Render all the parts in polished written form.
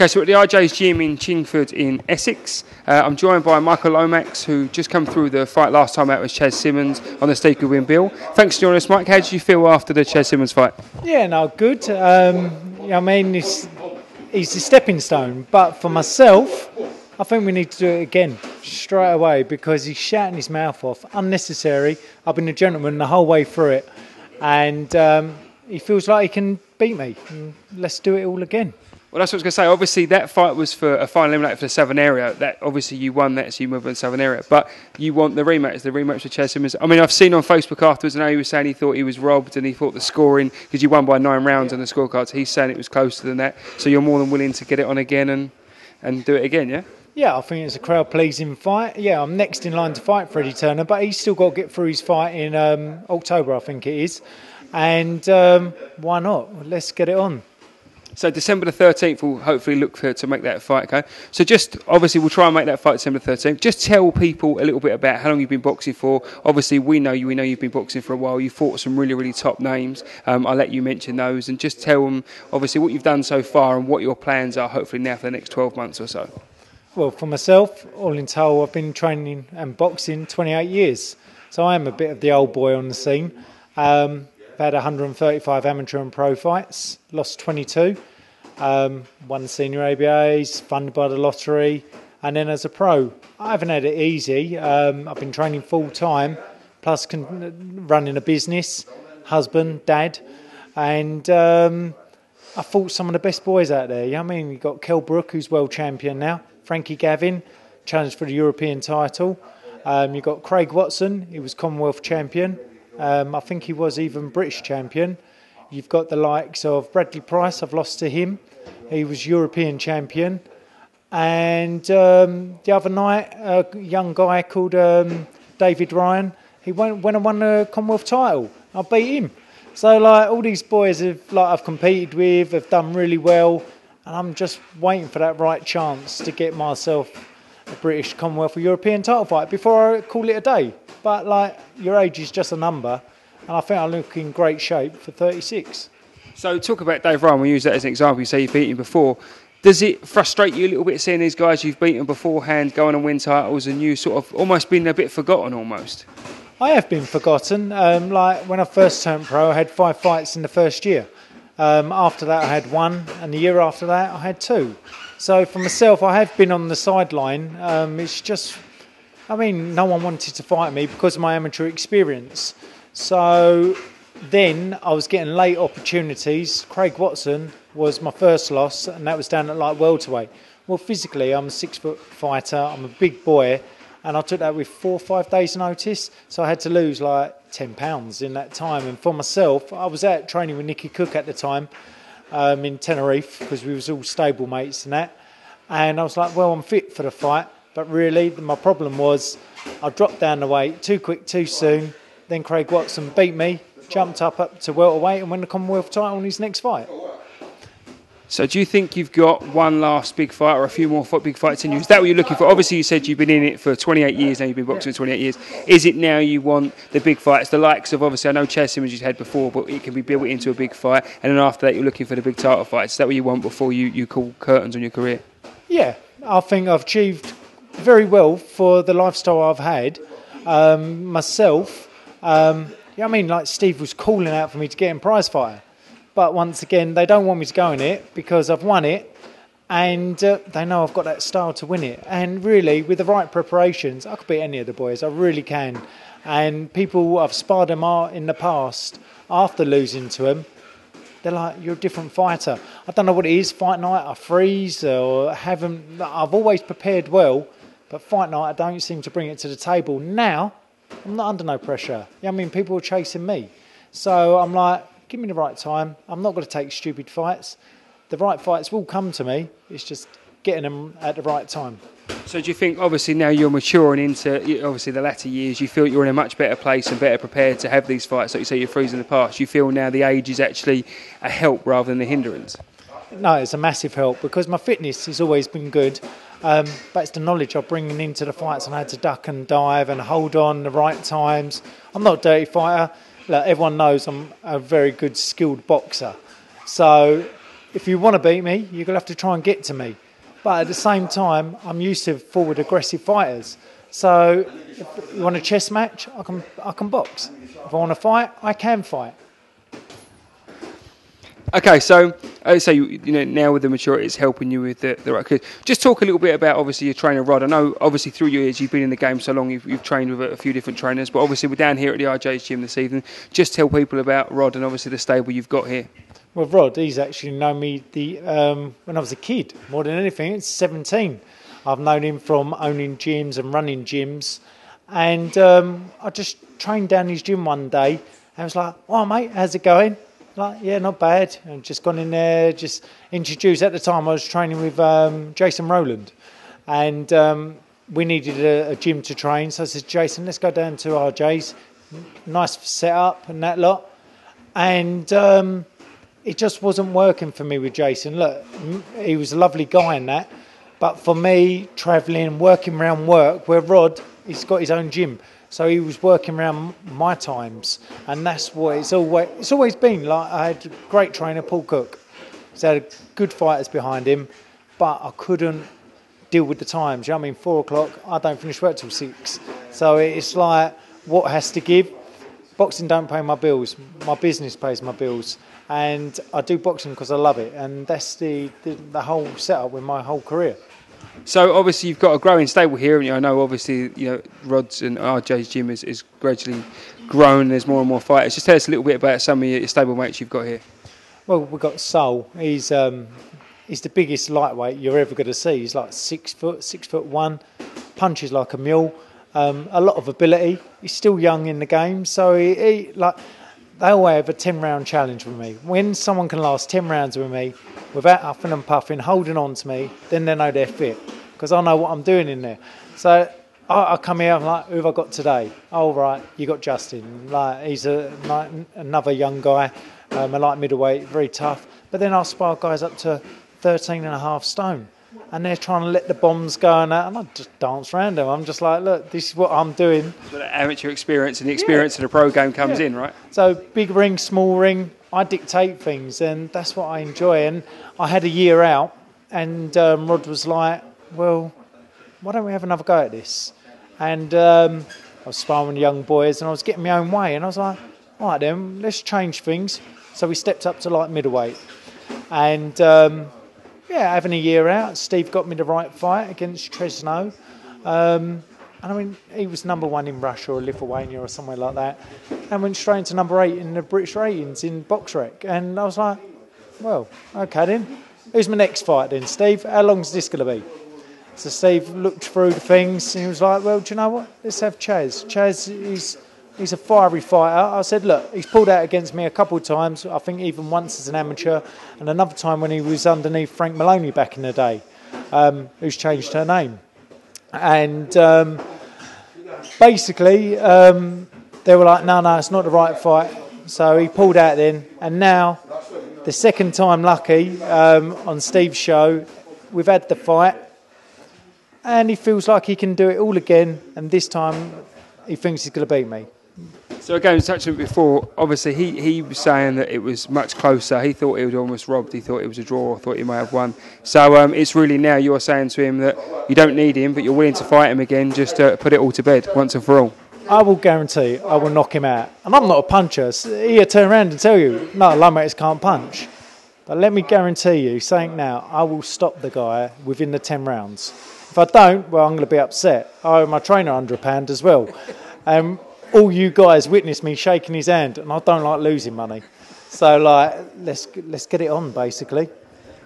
Okay, so at the RJ's Gym in Chingford in Essex, I'm joined by Michael Lomax, who just come through the fight last time out with CHAS Simmons on the Stake Win Bill. Thanks for joining us, Mike. How did you feel after the CHAS Simmons fight? Yeah, no, good. I mean, he's a stepping stone, but for myself, I think we need to do it again straight away because he's shouting his mouth off. Unnecessary. I've been a gentleman the whole way through it, and he feels like he can beat me. Let's do it all again. Well, that's what I was going to say. Obviously, that fight was for a final eliminator for the Southern area. That obviously you won that, so you moved on to the Southern area. But you want the rematch with CHAS Simmons. I mean, I've seen on Facebook afterwards, and he was saying he thought he was robbed and he thought the scoring, because you won by 9 rounds on the scorecards, he's saying it was closer than that. So you're more than willing to get it on again and do it again, yeah? Yeah, I think it's a crowd-pleasing fight. Yeah, I'm next in line to fight Freddie Turner, but he's still got to get through his fight in October, I think it is. And why not? Let's get it on. So December the 13th, we'll hopefully look to make that fight, okay? So just, obviously, we'll try and make that fight December the 13th. Just tell people a little bit about how long you've been boxing for. Obviously, we know you've been boxing for a while. You fought some really, really top names. I'll let you mention those. And just tell them, obviously, what you've done so far and what your plans are, hopefully, now for the next 12 months or so. Well, for myself, all in total, I've been training and boxing 28 years. So I am a bit of the old boy on the scene. I've had 135 amateur and pro fights, lost 22. Won the senior ABAs, funded by the lottery, and then as a pro, I haven't had it easy. I've been training full time, plus running a business, husband, dad, and I fought some of the best boys out there. You know what I mean? You've got Kell Brook, who's world champion now, Frankie Gavin, challenged for the European title. You've got Craig Watson, he was Commonwealth champion. I think he was even British champion. You've got the likes of Bradley Price, I've lost to him. He was European champion. And the other night, a young guy called David Ryan, he went and won the Commonwealth title. I beat him. So like all these boys I've competed with, have done really well. And I'm just waiting for that right chance to get myself a British Commonwealth or European title fight before I call it a day. But like your age is just a number. And I think I look in great shape for 36. So talk about Dave Ryan, we use that as an example, you say you've beaten him before. Does it frustrate you a little bit seeing these guys you've beaten beforehand go on and win titles and you sort of almost been a bit forgotten almost? I have been forgotten. Like when I first turned pro, I had 5 fights in the first year. After that I had 1, and the year after that I had 2. So for myself, I have been on the sideline. It's just, I mean, no one wanted to fight me because of my amateur experience. So then I was getting late opportunities. Craig Watson was my first loss, and that was down at light welterweight. Well, physically, I'm a 6-foot fighter. I'm a big boy, and I took that with 4 or 5 days' notice. So I had to lose like 10 pounds in that time. And for myself, I was out training with Nicky Cook at the time in Tenerife because we was all stable mates and that. And I was like, well, I'm fit for the fight. But really, my problem was I dropped down the weight too quick, too soon. Then Craig Watson beat me, jumped up to welterweight and won the Commonwealth title in his next fight. So do you think you've got one last big fight or a few more big fights in you? Is that what you're looking for? Obviously you said you've been in it for 28 years now, you've been boxing for 28 years. Is it now you want the big fights, the likes of, obviously I know CHAS Simmons you've had before, but it can be built into a big fight, and then after that you're looking for the big title fights. Is that what you want before you call curtains on your career? Yeah, I think I've achieved very well for the lifestyle I've had. Myself, I mean, like Steve was calling out for me to get in prize fighter. But once again, they don't want me to go in it because I've won it and they know I've got that style to win it. And really, with the right preparations, I could beat any of the boys. I really can. And people I've sparred them in the past, after losing to them, they're like, you're a different fighter. I don't know what it is, fight night, I freeze or haven't. I've always prepared well, but fight night, I don't seem to bring it to the table. Now, I'm not under no pressure. I mean, people are chasing me. So I'm like, give me the right time. I'm not going to take stupid fights. The right fights will come to me. It's just getting them at the right time. So do you think, obviously, now you're maturing into, obviously, the latter years, you feel you're in a much better place and better prepared to have these fights? Like you say, you're freezing in the past. You feel now the age is actually a help rather than a hindrance? No, it's a massive help because my fitness has always been good. But it's the knowledge I'm bringing into the fights and how to duck and dive and hold on the right times. I'm not a dirty fighter. Look, everyone knows I'm a very good skilled boxer. So if you want to beat me, you're going to have to try and get to me. But at the same time, I'm used to forward aggressive fighters. So if you want a chess match, I can box. If I want to fight, I can fight. Okay, so now with the maturity, it's helping you with the right. Just talk a little bit about obviously your trainer Rod. I know obviously through your years you've been in the game so long, you've trained with a few different trainers, but obviously we're down here at the RJ's gym this evening. Just tell people about Rod and obviously the stable you've got here. Well, Rod, he's actually known me when I was a kid, more than anything. It's 17. I've known him from owning gyms and running gyms. And I just trained down his gym one day. And I was like, "Oh, mate, how's it going?" Like, "Yeah, not bad." And just gone in there, just introduced. At the time, I was training with Jason Rowland. And we needed a gym to train. So I said, "Jason, let's go down to RJ's. Nice setup and that lot." And it just wasn't working for me with Jason. Look, he was a lovely guy in that. But for me, travelling, working around work, where Rod, he's got his own gym. So he was working around my times. And that's what it's always been. Like, I had a great trainer, Paul Cook. He's had good fighters behind him. But I couldn't deal with the times. You know what I mean? 4 o'clock, I don't finish work till 6. So it's like, what has to give? Boxing don't pay my bills. My business pays my bills. And I do boxing because I love it. And that's the whole setup with my whole career. So obviously you've got a growing stable here, and I know obviously Rod's and RJ's gym is gradually grown. There's more and more fighters. Just tell us a little bit about some of your stable mates you've got here. Well, we've got Sol. He's the biggest lightweight you're ever going to see. He's like 6 foot, 6'1", punches like a mule. A lot of ability. He's still young in the game, so he they always have a 10-round challenge with me. When someone can last 10 rounds with me without huffing and puffing, holding on to me, then they know they're fit, because I know what I'm doing in there. So I come here, I'm like, who have I got today? Oh, right, you got Justin. Like, he's another young guy, a light middleweight, very tough. But then I'll spar guys up to 13.5 stone. And they're trying to let the bombs go and that, and I just dance around them. I'm just like, look, this is what I'm doing. So the amateur experience and the experience of the pro game comes in, right? So big ring, small ring, I dictate things, and that's what I enjoy. And I had a year out, and Rod was like, well, why don't we have another go at this? And I was sparring with young boys, and I was getting my own way, and I was like, all right then, let's change things. So we stepped up to light middleweight. And having a year out, Steve got me the right fight against Tresno. And I mean, he was number 1 in Russia or Lithuania or somewhere like that, and went straight into number 8 in the British ratings in BoxRec. And I was like, well, okay then. Who's my next fight then, Steve? How long's this going to be? So Steve looked through the things and he was like, well, do you know what? Let's have CHAS. CHAS he's a fiery fighter. I said, look, he's pulled out against me a couple of times, I think even once as an amateur, and another time when he was underneath Frank Maloney back in the day, who's changed her name. And basically, they were like, no, it's not the right fight. So he pulled out then, and now, the second time lucky, on Steve's show, we've had the fight, and he feels like he can do it all again, and this time he thinks he's going to beat me. So again, touching on it before, obviously he was saying that it was much closer. He thought he was almost robbed. He thought it was a draw. Thought he may have won. So it's really now you're saying to him that you don't need him, but you're willing to fight him again, just to put it all to bed once and for all. I will guarantee I will knock him out. And I'm not a puncher. So he'll turn around and tell you, no, Lomax can't punch. But let me guarantee you, saying now, I will stop the guy within the 10 rounds. If I don't, well, I'm going to be upset. I owe my trainer £100 as well. All you guys witnessed me shaking his hand, and I don't like losing money. So, let's get it on, basically.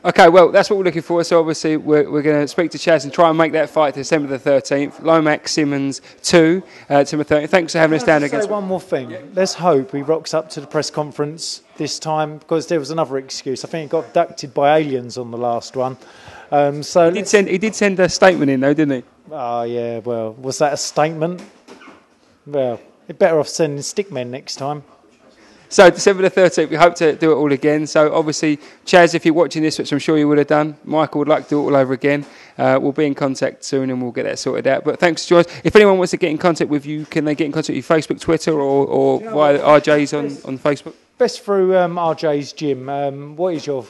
Okay, well, that's what we're looking for. So, obviously, we're going to speak to CHAS and try and make that fight December the 13th. Lomax, Simmons 2, December 13th. Thanks for having us down against... Say one more thing. Let's hope he rocks up to the press conference this time, because there was another excuse. I think he got abducted by aliens on the last one. He did send a statement in, though, didn't he? Oh, yeah, well, was that a statement? Well, you're better off sending stickmen next time. So December the 13th, we hope to do it all again. So obviously, CHAS, if you're watching this, which I'm sure you would have done, Michael would like to do it all over again. We'll be in contact soon and we'll get that sorted out. But thanks, George. If anyone wants to get in contact with you, can they get in contact with you, Facebook, Twitter, or via RJ's on Facebook? Best through RJ's gym. What is your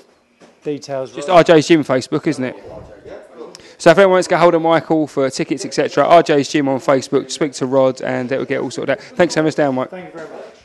details. Just RJ's Gym Facebook, isn't it? So if anyone wants to get hold of Michael for tickets, etc., RJ's Gym on Facebook, speak to Rod, and it will get all sorted out. Thanks so much, Mike. Thank you very much.